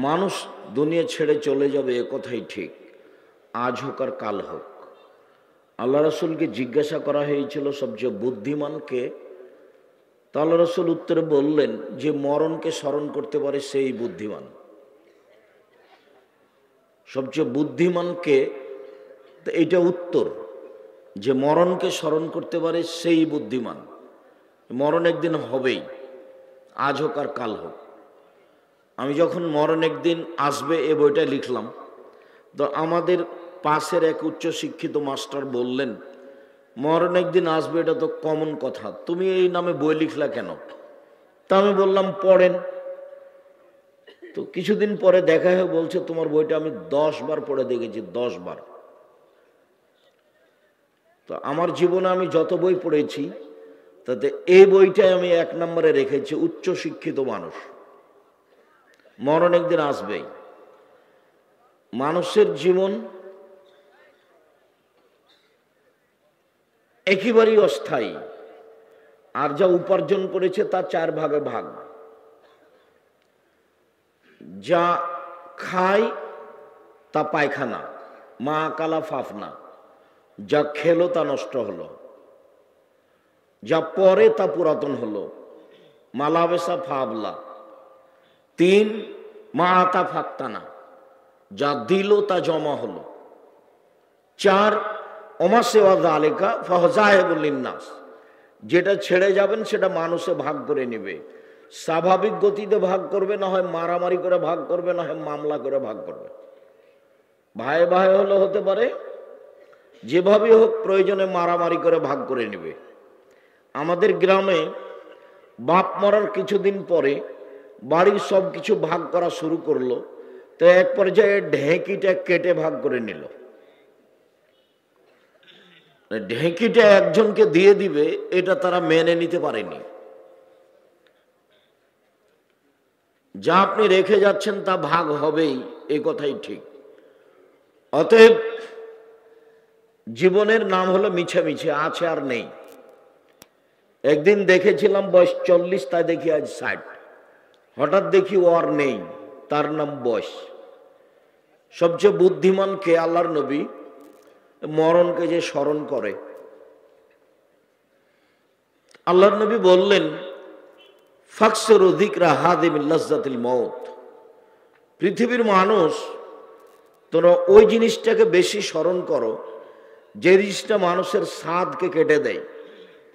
মানুষ দুনিয়া ছেড়ে চলে যাবে এ কথাই ঠিক, আজ হোক আর কাল হোক। আল্লাহ রসুলকে জিজ্ঞাসা করা হয়েছিল সবচেয়ে বুদ্ধিমানকে, তা আল্লাহ রসুল উত্তরে বললেন যে মরণকে স্মরণ করতে পারে সেই বুদ্ধিমান। সবচেয়ে বুদ্ধিমানকে, এইটা উত্তর, যে মরণকে স্মরণ করতে পারে সেই বুদ্ধিমান। মরণ একদিন হবেই, আজ হোক আর কাল হোক। আমি যখন মরণ একদিন আসবে এ বইটা লিখলাম, তো আমাদের পাশের এক উচ্চশিক্ষিত মাস্টার বললেন, মরণ একদিন আসবে এটা তো কমন কথা, তুমি এই নামে বই লিখলা কেন? তা আমি বললাম পড়েন। তো কিছুদিন পরে দেখা হয়ে বলছে, তোমার বইটা আমি 10 বার পড়ে দেখেছি, 10 বার। তো আমার জীবনে আমি যত বই পড়েছি তাতে এই বইটাই আমি 1 নম্বরে রেখেছি। উচ্চশিক্ষিত মানুষ, মরণ একদিন আসবেই। মানুষের জীবন একেবারেই অস্থায়ী, আর যা উপার্জন করেছে তা 4 ভাগে ভাগ। যা খায় তা পায়খানা, মা কালা ফাফনা। যা খেলো তা নষ্ট হলো, যা পরে তা পুরাতন হলো, মালাবেসা ফাবলা। 3 মা আতা ফাক্তানা, যা দিল তা জমা হলো। 4 ওমা সেওয়া জালেকা ফাহজায়েবুলিন্নাস, যেটা ছেড়ে যাবেন সেটা মানুষে ভাগ করে নেবে। স্বাভাবিক গতিতে ভাগ করবে, না হয় মারামারি করে ভাগ করবে, না হয় মামলা করে ভাগ করবে। ভাই ভাই হলে হতে পারে, যেভাবে হোক প্রয়োজনে মারামারি করে ভাগ করে নেবে। আমাদের গ্রামে বাপ মরার কিছুদিন পরে বাড়ির সব কিছু ভাগ করা শুরু করলো, তো এক পর্যায়ে ঢেঁকিটা কেটে ভাগ করে নিল। ঢেঁকিটা একজনকে দিয়ে দিবে, এটা তারা মেনে নিতে পারেনি। যা আপনি রেখে যাচ্ছেন তা ভাগ হবেই, এই কথাই ঠিক। অতএব জীবনের নাম হলো মিছে মিছে, আছে আর নেই। একদিন দেখেছিলাম বয়স 40, তাই দেখি আজ 60। হঠাৎ দেখি ও আর নেই, তার নাম বয়স। সবচেয়ে বুদ্ধিমান কে? আল্লাহর নবী মরণকে যে স্মরণ করে। আল্লাহর নবী বললেন, ফাকসিরু যিকরা হাদিমিল লাজ্জাতিল মাউত। পৃথিবীর মানুষ, তোমরা ওই জিনিসটাকে বেশি স্মরণ করো যে জিনিসটা মানুষের স্বাদকে কেটে দেয়।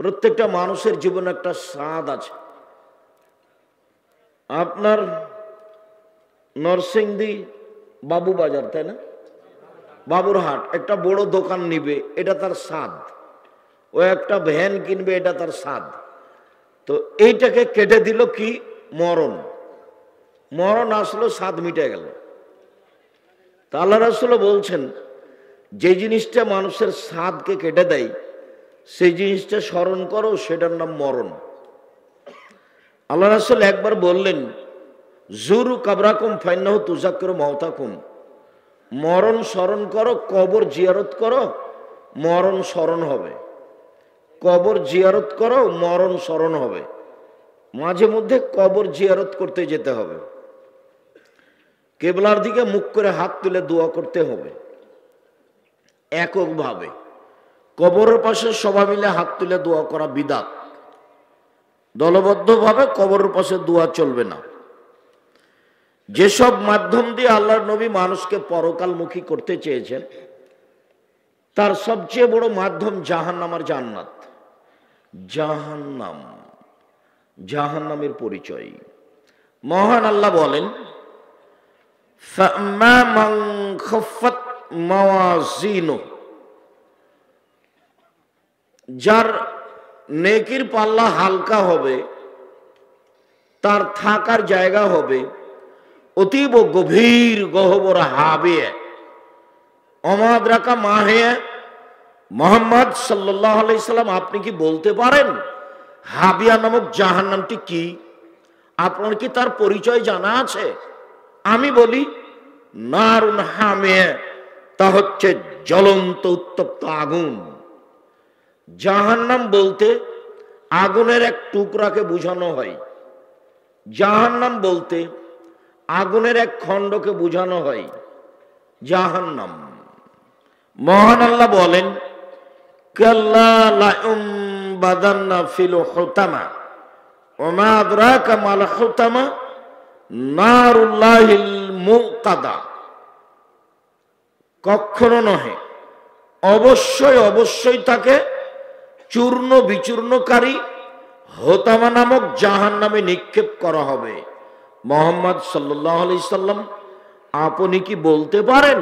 প্রত্যেকটা মানুষের জীবনে একটা স্বাদ আছে। আপনার নরসিংদী বাবু বাজার, তাই না, বাবুরহাট একটা বড় দোকান নিবে, এটা তার স্বাদ। ও একটা ভ্যান কিনবে, এটা তার স্বাদ। তো এইটাকে কেটে দিল কি? মরণ। মরণ আসলো, স্বাদ মিটে গেল। তা আল্লাহ রাসূল বলছেন, যে জিনিসটা মানুষের স্বাদকে কেটে দেয় সেই জিনিসটা স্মরণ করো, সেটার নাম মরণ। আল্লাহ রাসূল একবার বললেন, জুরু কাবরাকুম ফাইন্নাহু তুযাক্কিরু মাউতাকুম। মরণ স্মরণ করো, কবর জিয়ারত করো, মরণ স্মরণ হবে। কবর জিয়ারত করো, মরণ স্মরণ হবে। মাঝে মধ্যে কবর জিয়ারত করতে যেতে হবে। কেবলার দিকে মুখ করে হাত তুলে দোয়া করতে হবে এককভাবে। কবরের পাশে সবাই মিলে হাত তুলে দোয়া করা বিদআত। দলবদ্ধভাবে কবরের পাশে দোয়া চলবে না। যেসব মাধ্যম দিয়ে আল্লাহর নবী মানুষকে পরকালমুখী করতে চেয়েছেন, তার সবচেয়ে বড় মাধ্যম জাহান্নাম আর জান্নাত। জাহান্নাম, জাহান্নামের পরিচয় মহান আল্লাহ বলেন, ফাম্মা মান খাফফাত মাওয়াজিনুহু, যার নেকির পাল্লা হালকা হবে, তার থাকার জায়গা হবে অতীব গভীর গহ্বর হাবিয়ে। অমাদ্রাকা মাহে মুহাম্মদ সাল্লাল্লাহু আলাইহি সাল্লাম, আপনি কি বলতে পারেন হাবিয়া নামক জাহান্নামটি কি? আপনার কি তার পরিচয় জানা আছে? আমি বলি, নারুন হামিয়া, তা হচ্ছে জ্বলন্ত উত্তপ্ত আগুন। জাহান্নাম বলতে আগুনের এক টুকরাকে বোঝানো হয়। জাহান্নাম বলতে আগুনের এক খণ্ডকে বোঝানো হয় জাহান্নাম। মহান আল্লাহ বলেন, কাল্লা লায়ুমবাদান্না ফিল হুতামা ওয়া মা আদরাকা মাল হুতামা নারুল্লাহিল মুকাদা। কখনো নহে, অবশ্যই অবশ্যই তাকে চূর্ণ বিচূর্ণকারী হোতামা নামক জাহান্নামে নিক্ষেপ করা হবে। মুহাম্মদ সাল্লাল্লাহু আলাইহি সাল্লাম, আপনি কি বলতে পারেন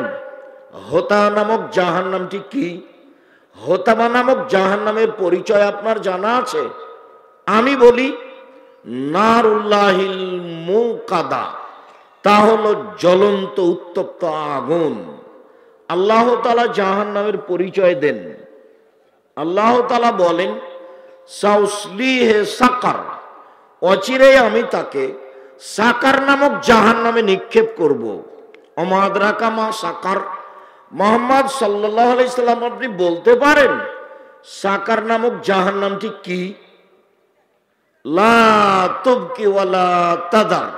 হোতামা নামক জাহান্নামটি কি? হোতামা নামক জাহান্নামের পরিচয় আপনার জানা আছে? আমি বলি, নারুল্লাহিল মুকাদা, তা হলো জ্বলন্ত উত্তপ্ত আগুন। আল্লাহ তাআলা জাহান্নামের পরিচয় দেন। আল্লাহ তাআলা বলেন, সাউসলিহে সাকার, অচিরেই আমি তাকে সাকার নামক জাহান্নামে নিক্ষেপ করব। ওমা আদরাকা মা সাকার, মুহাম্মদ সাল্লাল্লাহু আলাইহি সাল্লাম আপনি বলতে পারেন সাকার নামক জাহান্নামটি কি? লা তুবকি ওয়ালা তাদার,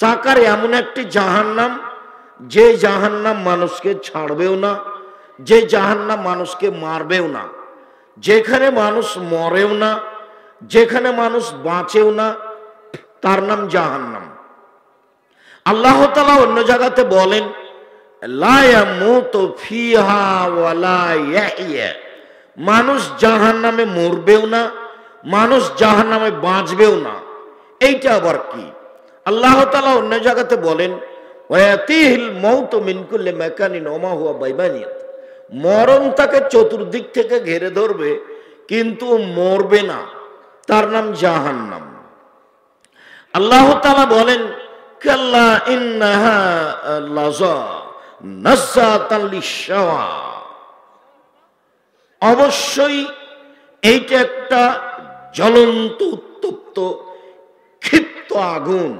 সাকার এমন একটি জাহান্নাম যে জাহান্নাম মানুষকে ছাড়বেও না, যে জাহান্নাম মানুষকে মারবেও না, যেখানে মানুষ মরেও না, যেখানে মানুষ বাঁচেও না, তার নাম জাহান্নাম। আল্লাহ তাআলা অন্য জায়গাতে বলেন, লা ইয়ামুতু ফিহা ওয়ালা ইয়াহইয়া, মানুষ জাহান্নামে মরবেও না, মানুষ জাহান্নামে বাঁচবেও না। এইটা আবার কি? আল্লাহ তাআলা অন্য জায়গাতে বলেন, ওয়ায়াতিহিল মাউতু মিন কুল্লি মাকানিন ওয়া মা হুয়া বাইবানিয়াত, মরণ তাকে চতুর্দিক থেকে ঘিরে ধরবে কিন্তু মরবে না, তার নাম জাহান্নাম। আল্লাহ তাআলা বলেন, কাল্লা ইন্নাহা লাযা নাযাতান লিশাওয়া, অবশ্যই এইটা একটা জ্বলন্ত উত্তপ্ত ক্ষিপ্ত আগুন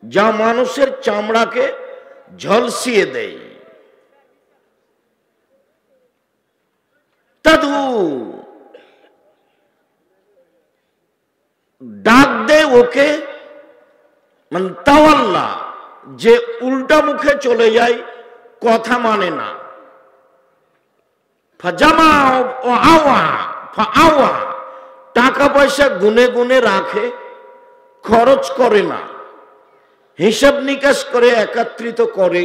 যা মানুষের চামড়াকে ঝলসিয়ে দেয়। তাদু, ডাক দে ওকে, মানে তাওয়াল্লা, যে উল্টা মুখে চলে যায়, কথা মানে না। ফাজামা ও আওয়া ফাআওয়া, টাকা পয়সা গুনে গুনে রাখে, খরচ করে না, হিসাব নিকাশ করে একত্রিত করে,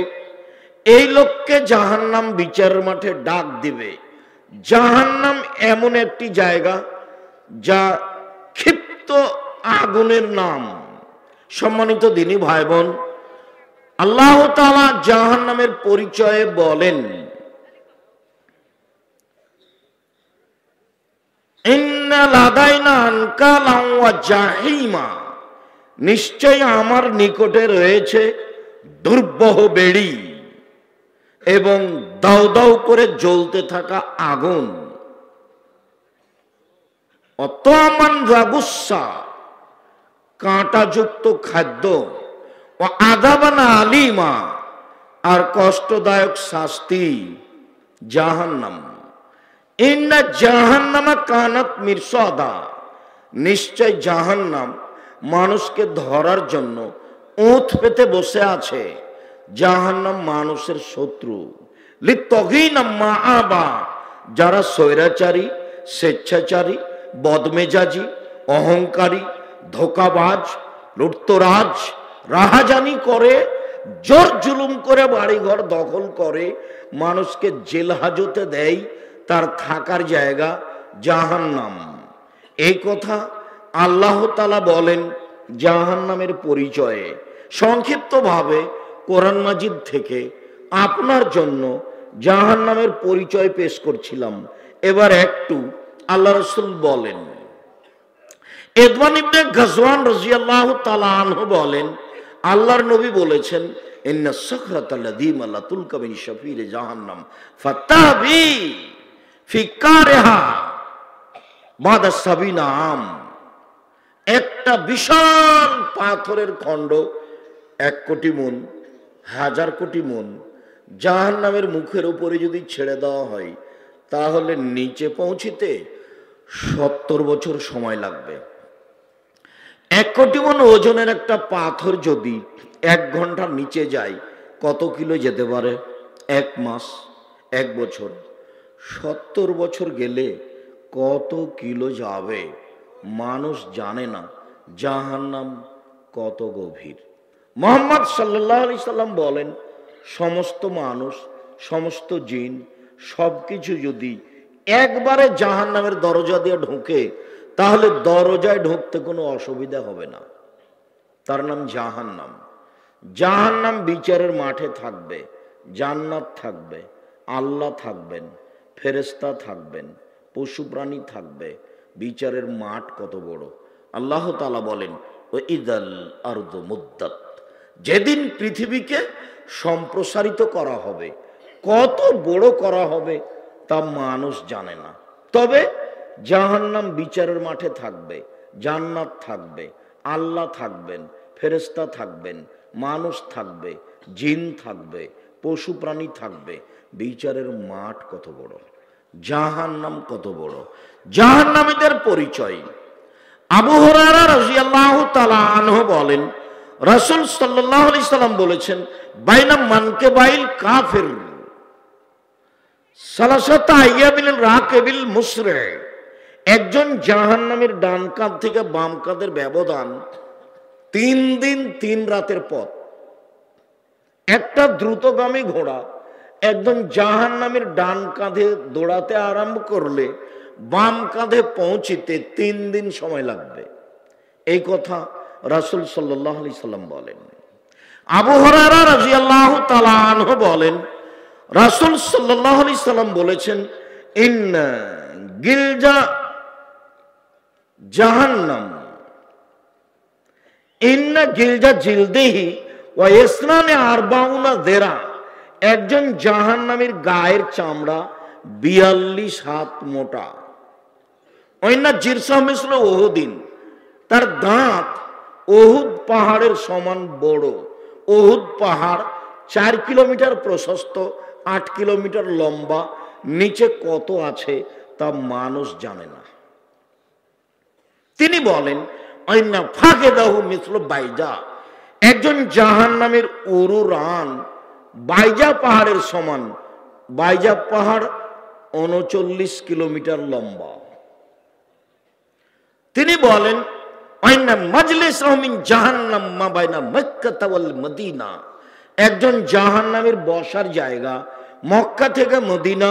এই লোককে জাহান্নাম বিচারের মাঠে ডাক দিবে। জাহান্নাম এমন একটি জায়গা যা ক্ষিপ্ত আগুনের নাম। সম্মানিত দিনী ভাই বোন, আল্লাহ তাআলা জাহান্নামের পরিচয়ে বলেন, ইন্না লাদাইনা আনকালাম ওয়া জাহিমা, নিশ্চয় আমার নিকটে রয়েছে দুর্বহ বেড়ি এবং দাউ দাউ করে জ্বলতে থাকা আগুন। অতমান রাগুসা, কাঁটাযুক্ত খাদ্য, ও আযাবানা আলিমা, আর কষ্টদায়ক শাস্তি, জাহান্নাম। ইন্না জাহান্নামা কানাত মিরসাদা, নিশ্চয় জাহান্নাম মানুষকে ধরার জন্য ওঁত পেতে বসে আছে। জাহান্নাম মানুষের শত্রু। লিত্তাগিনা মাআবা, যারা স্বৈরাচারী, স্বেচ্ছাচারী, বদমেজাজি, অহংকারী, ধোঁকাবাজ, লুটতরাজ, রাহাজানি করে, জোর জুলুম করে বাড়িঘর দখল করে, মানুষকে জেল হাজতে দেয়, তার থাকার জায়গা জাহান্নাম। এই কথা আল্লাহ তাআলা বলেন জাহান্নামের পরিচয়ে। সংক্ষিপ্তভাবে কোরআন মাজিদ থেকে আপনার জন্য জাহান্নামের পরিচয় পেশ করছিলাম। এবার একটু আল্লাহ রাসূল বলেন, ইদওয়ান ইবনে গাজওয়ান রাদিয়াল্লাহু তাআলা আনহু বলেন, আল্লাহর নবী বলেছেন, ইন্না সাখরাতাল লাযীমা লাতুলকা মিন শাফির জাহান্নাম ফাতাবি ফি কারিহা বাদা সাবিনা আম, একটা বিশাল পাথরের খণ্ড 1 কোটি মণ, 1000 কোটি মণ জাহান্নামের মুখের উপরে যদি ছেড়ে দেওয়া হয়, তাহলে নিচে পৌঁছিতে 70 বছর সময় লাগবে। 1 কোটি মণ ওজনের একটা পাথর যদি 1 ঘন্টার নিচে যায় কত কিলো যেতে পারে? 1 মাস, 1 বছর, 70 বছর গেলে কত কিলো যাবে মানুষ জানে না। জাহান্নাম কত গভীর। মুহাম্মদ সাল্লাল্লাহু আলাইহি সাল্লাম বলেন, সমস্ত মানুষ, সমস্ত জিন সবকিছু যদি একবারে জাহান্নামের দরজা দিয়ে ঢোকে তাহলে দরজায় ঢুকতে কোনো অসুবিধা হবে না। তার নাম জাহান্নাম। জাহান্নাম বিচারের মাঠে থাকবে, জান্নাত থাকবে, আল্লাহ থাকবেন, ফেরেশতা থাকবেন, পশু প্রাণী থাকবে। বিচারের মাঠ কত বড়! আল্লাহ তাআলা বলেন, ওয়াইদাল আরদু মুদ্দাত, যেদিন পৃথিবীকে সম্প্রসারিত করা হবে, কত বড় করা হবে তা মানুষ জানে না। তবে জাহান্নাম বিচারের মাঠে থাকবে, জান্নাত থাকবে, আল্লাহ থাকবেন, ফেরেশতা থাকবেন, মানুষ থাকবে, জিন থাকবে, পশু প্রাণী থাকবে। বিচারের মাঠ কত বড়, জাহান্নাম কত বড়। জাহান্নামীদের পরিচয় আবু হুরায়রা রাদিয়াল্লাহু তাআলা আনহু বলেন, রাসূল সাল্লাল্লাহু আলাইহি সাল্লাম বলেছেন, বাইনা মানকিবাইল কাফির সালাসাতা আইয়ামিল রাকিবিল মুসরি, একজন জাহান্নামীর ডান কাঁধ থেকে বাম কাঁধের ব্যবধান 3 দিন 3 রাতের পথ। একটা দ্রুতগামী ঘোড়া একজন জাহান্নামীর ডান কাঁধে দৌড়াতে আরম্ভ করলে বাম কাঁধে পৌঁছিতে 3 দিন সময় লাগবে। এই কথা রাসূল সাল্লাল্লাহু আলাইহি সাল্লাম বলেন। আবু হুরায়রা রাদিয়াল্লাহু তাআলা আনহু বলেন, রাসূল সাল্লাল্লাহু আলাইহি সাল্লাম বলেছেন, ইন্না গিলজা জাহান্নাম, ইন্না গিলজা জিলদিহি ওয়া ইসনানে আরবাউনা যিরা, একজন জাহান্নামীর গায়ের চামড়া 42 হাত মোটা। ওইনা জিরসা মিসল উহুদিন, তার দাঁত উহুদ পাহাড়ের সমান বড়। উহুদ পাহাড় 4 কিলোমিটার প্রশস্ত, 8 কিলোমিটার লম্বা। নিচে কত আছে তা মানুষ জানে না। তিনি বলেন, ওইনা ফাকেদাহু মিসল বাইজা, একজন জাহান্নামীর উরু রান বাইজা পাহাড়ের সমান। বাইজা পাহাড় 39 কিলোমিটার লম্বা। তিনি বলেন, আইনা মাজলিসুহু মিন জাহান্নাম মা বাইনা মক্কা ওয়াল মদিনা, একজন জাহান্নামীর বসার জায়গা মক্কা থেকে মদিনা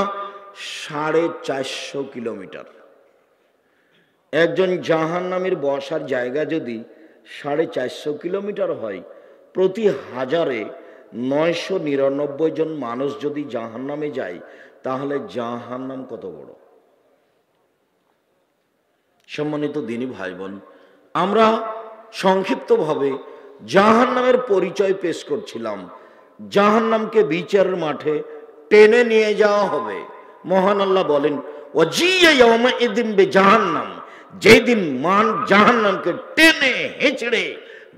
450 কিলোমিটার। একজন জাহান্নামীর বসার জায়গা যদি 450 কিলোমিটার হয়, প্রতি হাজারে 999 জন মানুষ যদি জাহান্নামে যায়, তাহলে জাহান্নাম কত বড়! সম্মানিত দিনী ভাই বোন, আমরা সংক্ষিপ্তভাবে জাহান্নামের পরিচয় পেশ করছিলাম। জাহান্নামকে বিচারের মাঠে টেনে নিয়ে যাওয়া হবে। মহান আল্লাহ বলেন, ওয়াজিয়া ইয়াউমাইযিন বিজাহান্নাম, যেদিন জাহান্নামকে টেনে হেঁচড়ে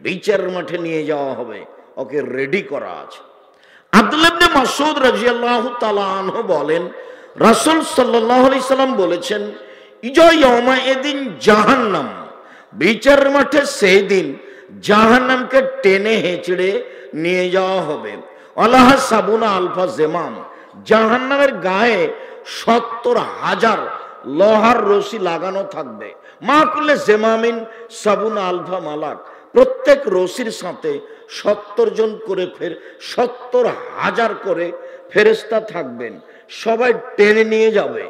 বিচারের মাঠে নিয়ে যাওয়া হবে, ওকে রেডি করা আছে। আব্দুল্লাহ ইবনে মাসউদ রাদিয়াল্লাহু তাআলা আনহু বলেন, রাসূল সাল্লাল্লাহু আলাইহি সাল্লাম বলেছেন, ইজা ইয়াউমাইযিন জাহান্নাম, বিচারের মাঠে সেই দিন জাহান্নামকে টেনে হেঁচড়ে নিয়ে যাওয়া হবে। আল্লাহ সাবুনা আলফা জেমাম, জাহান্নামের গায়ে 70,000 লোহার রশি লাগানো থাকবে। মা কুল্লে জেমামিন সাবুনা আলফা মালাক, প্রত্যেক রশির সাথে 70 জন করে 70,000 করে ফেরেশতা থাকবেন। সবাই টেনে নিয়ে যাবে।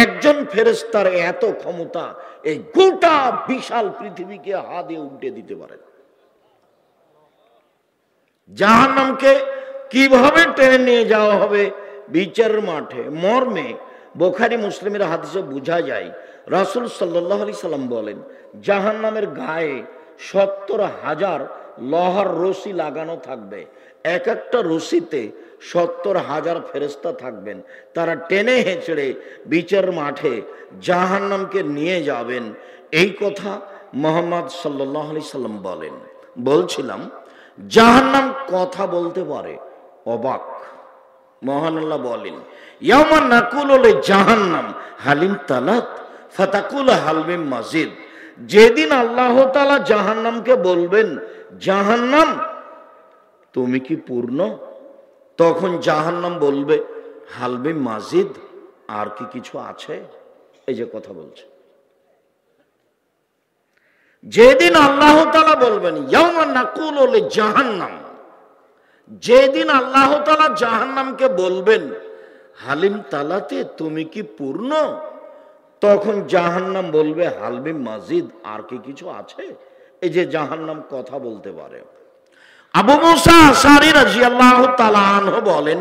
একজন ফেরেশতার এত ক্ষমতা, এই গোটা বিশাল পৃথিবীকে হাতে উল্টে দিতে পারে। জাহান্নামকে কিভাবে টেনে নিয়ে যাওয়া হবে বিচারের মাঠে মর্মে বুখারী মুসলিমের হাদিসে বোঝা যায়, রাসূল সাল্লাল্লাহু আলাইহি সাল্লাম বলেন, জাহান্নামের গায়ে 70,000 লোহার রশি লাগানো থাকবে। এক একটা রশিতে 70,000 ফেরেশতা থাকবেন। তারা টেনে হেঁচড়ে বিচার মাঠে জাহান্নামকে নিয়ে যাবেন। এই কথা মুহাম্মদ সাল্লাল্লাহু আলাইহি সাল্লাম বলেন। বলছিলাম, জাহান্নাম কথা বলতে পারে, অবাক। মহান আল্লাহ বলেন, ইয়াউমা নাকুলু লি জাহান্নাম হালিম তালাত ফাতাকুলু হাল মিন মাজিদ, যেদিন আল্লাহ তাআলা জাহান্নামকে বলবেন, জাহান্নাম তুমি কি পূর্ণ? তখন জাহান্নাম বলবে, হালবি মাজিদ, আর কি কিছু আছে? এই যে কথা বলছে, যেদিন আল্লাহ তাআলা বলবেন ইয়াউমা নাকুলু লিজাহান্নাম, যেদিন আল্লাহ তাআলা জাহান্নামকে বলবেন হালিম তালাতে, তুমি কি পূর্ণ? তখন জাহান্নাম বলবে হালবি মাজিদ, আর কি কিছু আছে? এই যে জাহান্নাম কথা বলতে পারে। আবু মুসা আশআরী রাদিয়াল্লাহু তাআলা আনহু বলেন,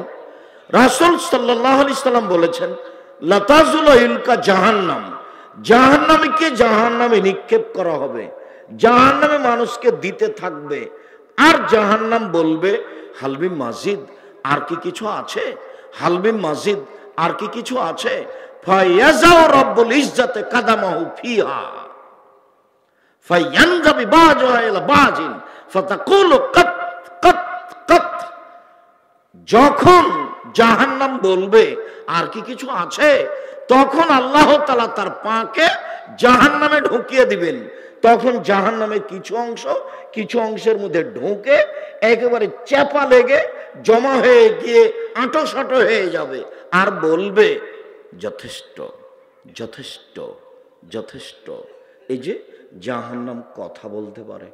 রাসূল সাল্লাল্লাহু আলাইহি সাল্লাম বলেছেন, লাতাজুল ইলকা জাহান্নাম, জাহান্নামকে জাহান্নামে নিক্ষেপ করা হবে, জাহান্নামে মানুষকে দিতে থাকবে, আর জাহান্নাম বলবে হালবি মাজিদ, আর কি কিছু আছে? হালবি মাজিদ, আর কি কিছু আছে? ফায়াজাউ রাব্বুল ইজ্জাতে কাদামাহু ফিহা ফায়ানজাবি বাজুহা ইলা বাজিন ফাতাকুলু কাত কাত কাত। যখন জাহান্নাম বলবে আর কি কিছু আছে, তখন আল্লাহ তাআলা তার পাকে জাহান্নামে ঢুকিয়ে দিবেন। তখন জাহান্নামে কিছু অংশের মধ্যে ঢুকে একেবারে চাপা লেগে জমা হয়ে গিয়ে আঁটো হয়ে যাবে, আর বলবে যথেষ্ট যথেষ্ট যথেষ্ট। এই যে জাহান্নাম কথা বলতে পারে।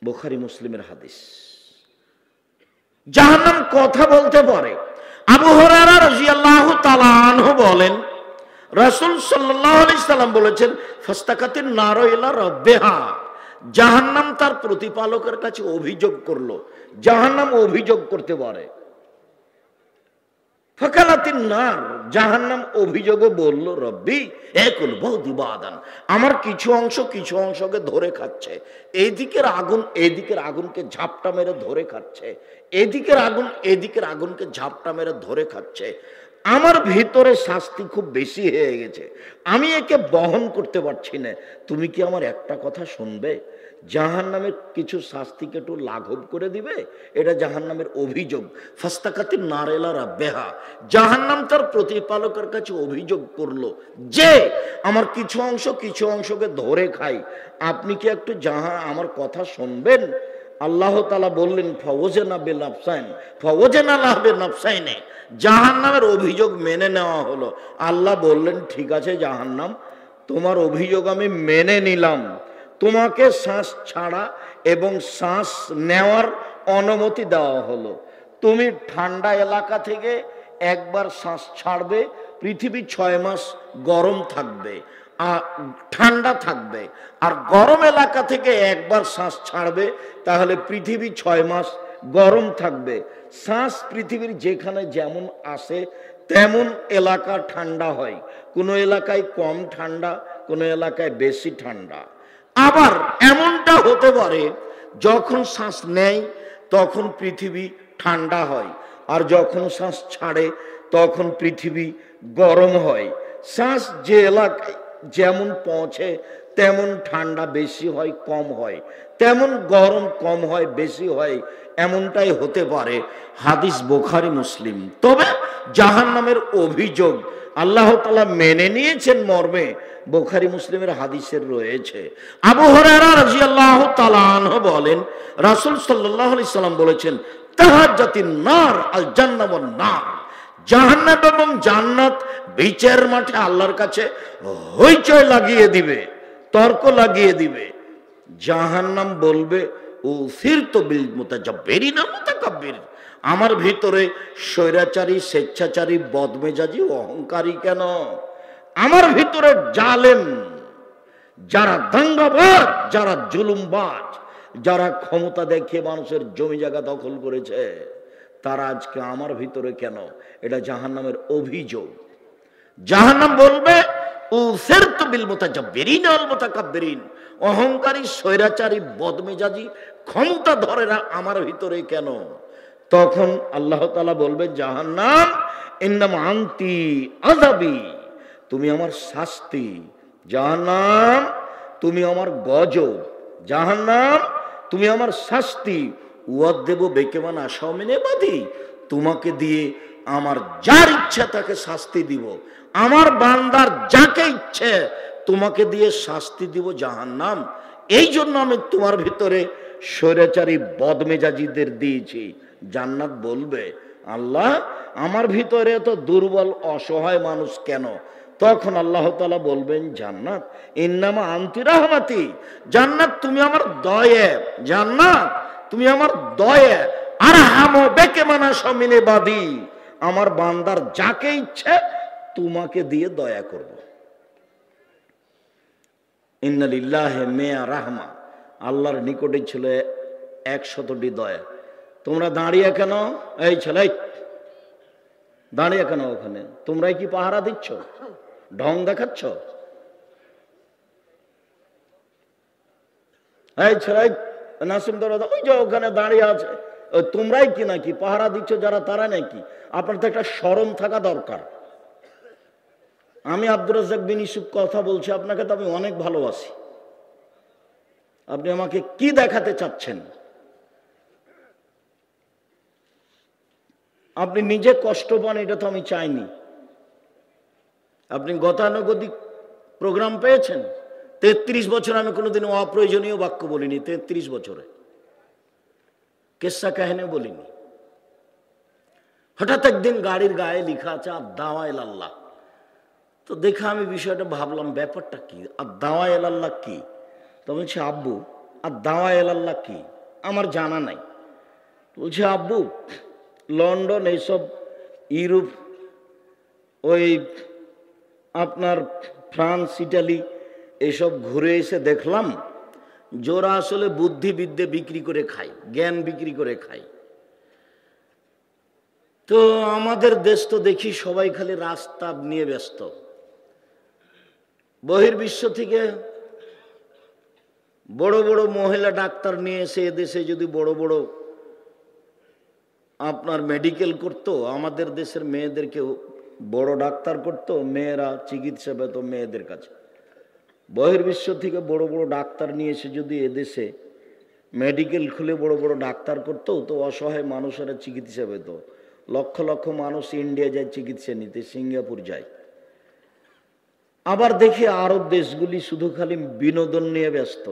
বুখারী মুসলিমের হাদিস, জাহান্নাম কথা বলতে পারে। আবু হুরায়রা রাদিয়াল্লাহু তাআলা আনহু বলেন, রাসূল সাল্লাল্লাহু আলাইহি সাল্লাম বলেছেন, ফাস্তাকাতিন নারু ইলা রাব্বিহা, জাহান্নাম তার প্রতিপালকের কাছে অভিযোগ করলো। জাহান্নাম অভিযোগ করতে পারে। ফাকালাতিন নার, জাহান্নাম অভিযোগে বলল, রব্বি একুল বহুদিবাদান, আমার কিছু অংশকে ধরে খাচ্ছে। এদিকের আগুনকে ঝাপটা মেরে ধরে খাচ্ছে, এদিকের আগুনকে ঝাপটা মেরে ধরে খাচ্ছে। আমার ভিতরে শাস্তি খুব বেশি হয়ে গেছে, আমি একে বহন করতে পারছি না। তুমি কি আমার একটা কথা শুনবে? জাহান্নামের কিছু শাস্তিকে একটু লাঘব করে দিবে। এটা জাহান্নামের অভিযোগ। ফাস্তাকাতিন নার ইলা রাব্বিহা, জাহান্নাম তার প্রতিপালকের কাছে অভিযোগ করলো যে আমার কিছু অংশকে ধরে খাই, আপনি কি একটু আমার কথা শুনবেন? আল্লাহ তাআলা বললেন, ফাওয়াজানা বিনাফসাইনে, জাহান্নামের অভিযোগ মেনে নেওয়া হলো। আল্লাহ বললেন, ঠিক আছে জাহান্নাম, তোমার অভিযোগ আমি মেনে নিলাম। তোমাকে শ্বাস ছাড়া এবং শ্বাস নেওয়ার অনুমতি দেওয়া হলো। তুমি ঠান্ডা এলাকা থেকে একবার শ্বাস ছাড়বে, পৃথিবী 6 মাস গরম থাকবে, ঠান্ডা থাকবে। আর গরম এলাকা থেকে একবার শ্বাস ছাড়বে, তাহলে পৃথিবী 6 মাস গরম থাকবে। শ্বাস পৃথিবীর যেখানে যেমন আসে তেমন এলাকা ঠান্ডা হয়, কোনো এলাকায় কম ঠান্ডা, কোনো এলাকায় বেশি ঠান্ডা। আবার এমনটা হতে পারে, যখন শ্বাস নেয় তখন পৃথিবী ঠান্ডা হয়, আর যখন শ্বাস ছাড়ে তখন পৃথিবী গরম হয়। শ্বাস যে এলাকায় যেমন পৌঁছে তেমন ঠান্ডা বেশি হয় কম হয়, তেমন গরম কম হয় বেশি হয়, এমনটাই হতে পারে। হাদিস বুখারী মুসলিম। তবে জাহান্নামের অভিযোগ আল্লাহ তাআলা মেনে নিয়েছেন মর্মে বুখারী মুসলিমের হাদিসের রয়েছে। আবু হুরায়রা রাদিয়াল্লাহু তাআলা আনহু বলেন, রাসূল সাল্লাল্লাহু আলাইহি সাল্লাম বলেছেন, তাহাজ্জাতিন নার আল জান্নাহ ওয়ান নার, জাহান্নাম এবং জান্নাত বিচারের মাঠে আল্লাহর কাছে হইচই লাগিয়ে দিবে, তর্ক লাগিয়ে দিবে। জাহান্নাম বলবে, উসিরতু বিল মুতাজাব্বিরিনা মুতাকাব্বির, আমার ভিতরে স্বৈরাচারী, স্বেচ্ছাচারী, বদমেজাজি, অহংকারী কেন? আমার ভিতরে জালেম, যারা দাঙ্গাবাজ, যারা জুলুমবাজ, যারা ক্ষমতা দেখিয়ে মানুষের জমি জায়গা দখল করেছে, তারা আজকে আমার ভিতরে কেন? এটা জাহান্নামের অভিযোগ। জাহান্নাম বলবে, উসিরতু বিল মুতাজাব্বিরিনা ওয়াল মুতাকাব্বিরিন, অহংকারী, স্বৈরাচারী, বদমেজাজি, ক্ষমতা ধরেরা আমার ভিতরে কেন? তখন আল্লাহ তাআলা বলবে, জাহান্নাম ইন্নামা আনতি আযাবি, তুমি আমার শাস্তি। জাহান্নাম তুমি আমার গজব, জাহান্নাম তুমি আমার শাস্তি। ওয়াদেব বেকেমান আশাও মিনে বাদি, তোমাকে দিয়ে আমার যার ইচ্ছা তাকে শাস্তি দিব, আমার বান্দার যাকে ইচ্ছে তোমাকে দিয়ে শাস্তি দিব জাহান্নাম। এই জন্য আমি তোমার ভিতরে স্বৈরাচারী বদমেজাজিদের দিয়েছি। জান্নাত বলবে, আল্লাহ আমার ভিতরে এত দুর্বল অসহায় মানুষ কেন? তখন আল্লাহ তাআলা বলবেন, জান্নাত ইন্নামা আনতি রাহমাতি, জান্নাত তুমি আমার দয়া, জান্নাত তুমি আমার দয়া। আর হামো বেকে মানা সমিনে বাদি, আমার বান্দার যাকে ইচ্ছে তোমাকে দিয়ে দয়া করব। ইন্না লিল্লাহি মিয়া রাহমা, আল্লাহর নিকটে ছিল 100টি দয়া। তোমরা দাঁড়িয়ে কেন? এই ছেলে দাঁড়িয়ে কেন ওখানে? তোমরাই কি পাহারা দিচ্ছ, ঢং দেখাচ্ছ? এই ছেলে নাসিম দরজা ওই যে ওখানে দাঁড়িয়ে আছে, তোমরাই কি নাকি পাহারা দিচ্ছ? যারা তারা নাকি? আপনার তো একটা শরম থাকা দরকার। আমি আব্দুর রাজ্জাক বিন ইউসুফ কথা বলছি, আপনাকে তো আমি অনেক ভালোবাসি। আপনি আমাকে কি দেখাতে চাচ্ছেন? আপনি নিজে কষ্ট পান, এটা তো আমি চাইনি। আপনি গতানুগতিক প্রোগ্রাম পেয়েছেন। 33 বছর আমি কোনোদিন অপ্রয়োজনীয় বাক্য বলিনি। 33 বছরে কিসসা কাহিনী বলিনি। হঠাৎ একদিন গাড়ির গায়ে লেখা আছে আদ-দাওয়া ইলাল্লাহ। তো দেখে আমি বিষয়টা ভাবলাম, ব্যাপারটা কি? আদ-দাওয়া ইলাল্লাহ কি? তো বলছি, আব্বু আদ-দাওয়া ইলাল্লাহ কি? আমার জানা নাই। বলছে, আব্বু লন্ডন, এইসব ইউরোপ, ওই আপনার ফ্রান্স, ইটালি এসব ঘুরে এসে দেখলাম জোরা আসলে বুদ্ধিবিদ্যা বিক্রি করে খায়, জ্ঞান বিক্রি করে খায়। তো আমাদের দেশ তো দেখি সবাই খালি রাস্তা নিয়ে ব্যস্ত। বহির্বিশ্ব থেকে বড় বড় মহিলা ডাক্তার নিয়ে এসে এদেশে যদি বড় বড় আপনার মেডিকেল করতো, আমাদের দেশের মেয়েদেরকেও বড় ডাক্তার করতো, মেয়েরা চিকিৎসা পেত মেয়েদের কাছে। বহির্বিশ্ব থেকে বড় বড় ডাক্তার নিয়ে এসে যদি এদেশে মেডিকেল খুলে বড় বড় ডাক্তার করতো, তো অসহায় মানুষেরা চিকিৎসা পেত। লক্ষ লক্ষ মানুষ ইন্ডিয়া যায় চিকিৎসা নিতে, সিঙ্গাপুর যায়। আবার দেখি আরব দেশগুলি শুধু খালি বিনোদন নিয়ে ব্যস্ত।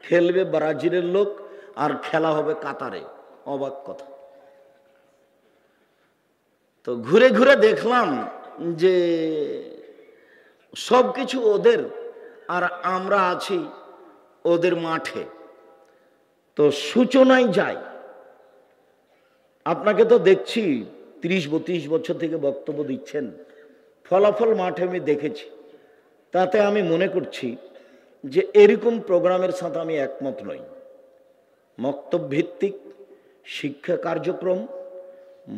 খেলবে ব্রাজিলের লোক আর খেলা হবে কাতারে। অবাক কথা। তো ঘুরে ঘুরে দেখলাম যে সবকিছু ওদের, আর আমরা আছি ওদের মাঠে। তো সূচনায় যাই। আপনাকে তো দেখছি 30-32 বছর থেকে বক্তব্য দিচ্ছেন, ফলাফল মাঠে আমি দেখেছি। তাতে আমি মনে করছি যে এরকম প্রোগ্রামের সাথে আমি একমত নই। মক্তব ভিত্তিক শিক্ষা কার্যক্রম,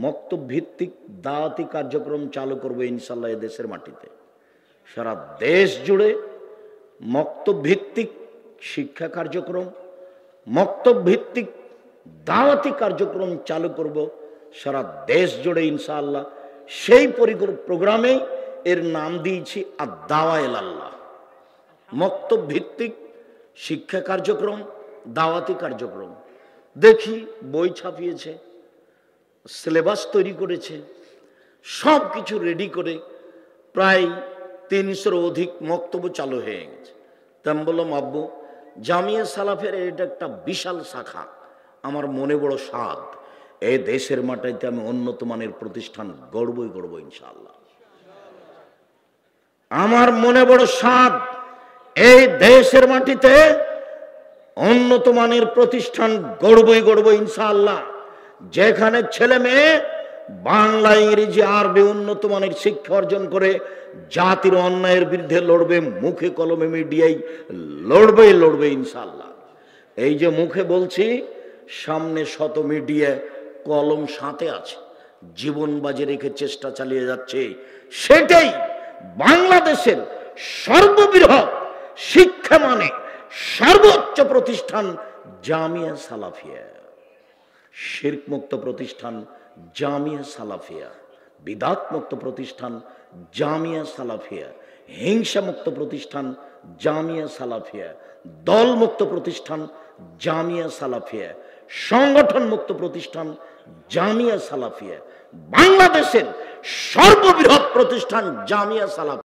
মক্তব ভিত্তিক দাওয়াতি কার্যক্রম চালু করবো ইনশাল্লাহ এ দেশের মাটিতে। সারা দেশ জুড়ে মক্তব ভিত্তিক শিক্ষা কার্যক্রম, মক্তব ভিত্তিক দাওয়াতি কার্যক্রম চালু করব সারা দেশ জুড়ে ইনশাআল্লাহ। সেই প্রোগ্রামেই এর নাম দিয়েছি আদ-দাওয়া ইলাল্লাহ। মক্তব ভিত্তিক শিক্ষা কার্যক্রম, দাওয়াতি কার্যক্রম। দেখি বই ছাপিয়েছে, সিলেবাস তৈরি করেছে, সব কিছু রেডি করে প্রায় 300-র অধিক মক্তব্য চালু হয়ে গেছে। তা আমি বললাম, আব্বু জামিয়া সালাফের এটা একটা বিশাল শাখা, আমার মনে বড় স্বাদ এই দেশের মাটিতে আমি উন্নত মানের প্রতিষ্ঠান গড়বই গড়ব ইনশাআল্লাহ। আমার মনে বড় স্বাদ এই দেশের মাটিতে উন্নত মানের প্রতিষ্ঠান গড়বই গড়ব ইনশাআল্লাহ, যেখানে ছেলে মেয়ে বাংলা, ইংরেজি, আরবি উন্নত মানের শিক্ষা অর্জন করে জাতির অন্যায়ের বিরুদ্ধে লড়বে, মুখে কলমে মিডিয়ায় লড়বে ইনশাআল্লাহ। এই যে মুখে বলছি, সামনে শত মিডিয়া কলম সাথে আছে, জীবন বাজি রেখে চেষ্টা চালিয়ে যাচ্ছে। সেটাই বাংলাদেশের সর্ববৃহৎ শিক্ষা মানে সর্বোচ্চ প্রতিষ্ঠান জামিয়া সালাফিয়া, শিরক মুক্ত প্রতিষ্ঠান জামিয়া সালাফিয়া, বিদাত মুক্ত প্রতিষ্ঠান জামিয়া সালাফিয়া, হিংসা মুক্ত প্রতিষ্ঠান জামিয়া সালাফিয়া, দল মুক্ত প্রতিষ্ঠান জামিয়া সালাফিয়া, সংগঠন মুক্ত প্রতিষ্ঠান জামিয়া সালাফিয়া। বাংলাদেশের সর্ববৃহৎ প্রতিষ্ঠান জামিয়া সালাফ।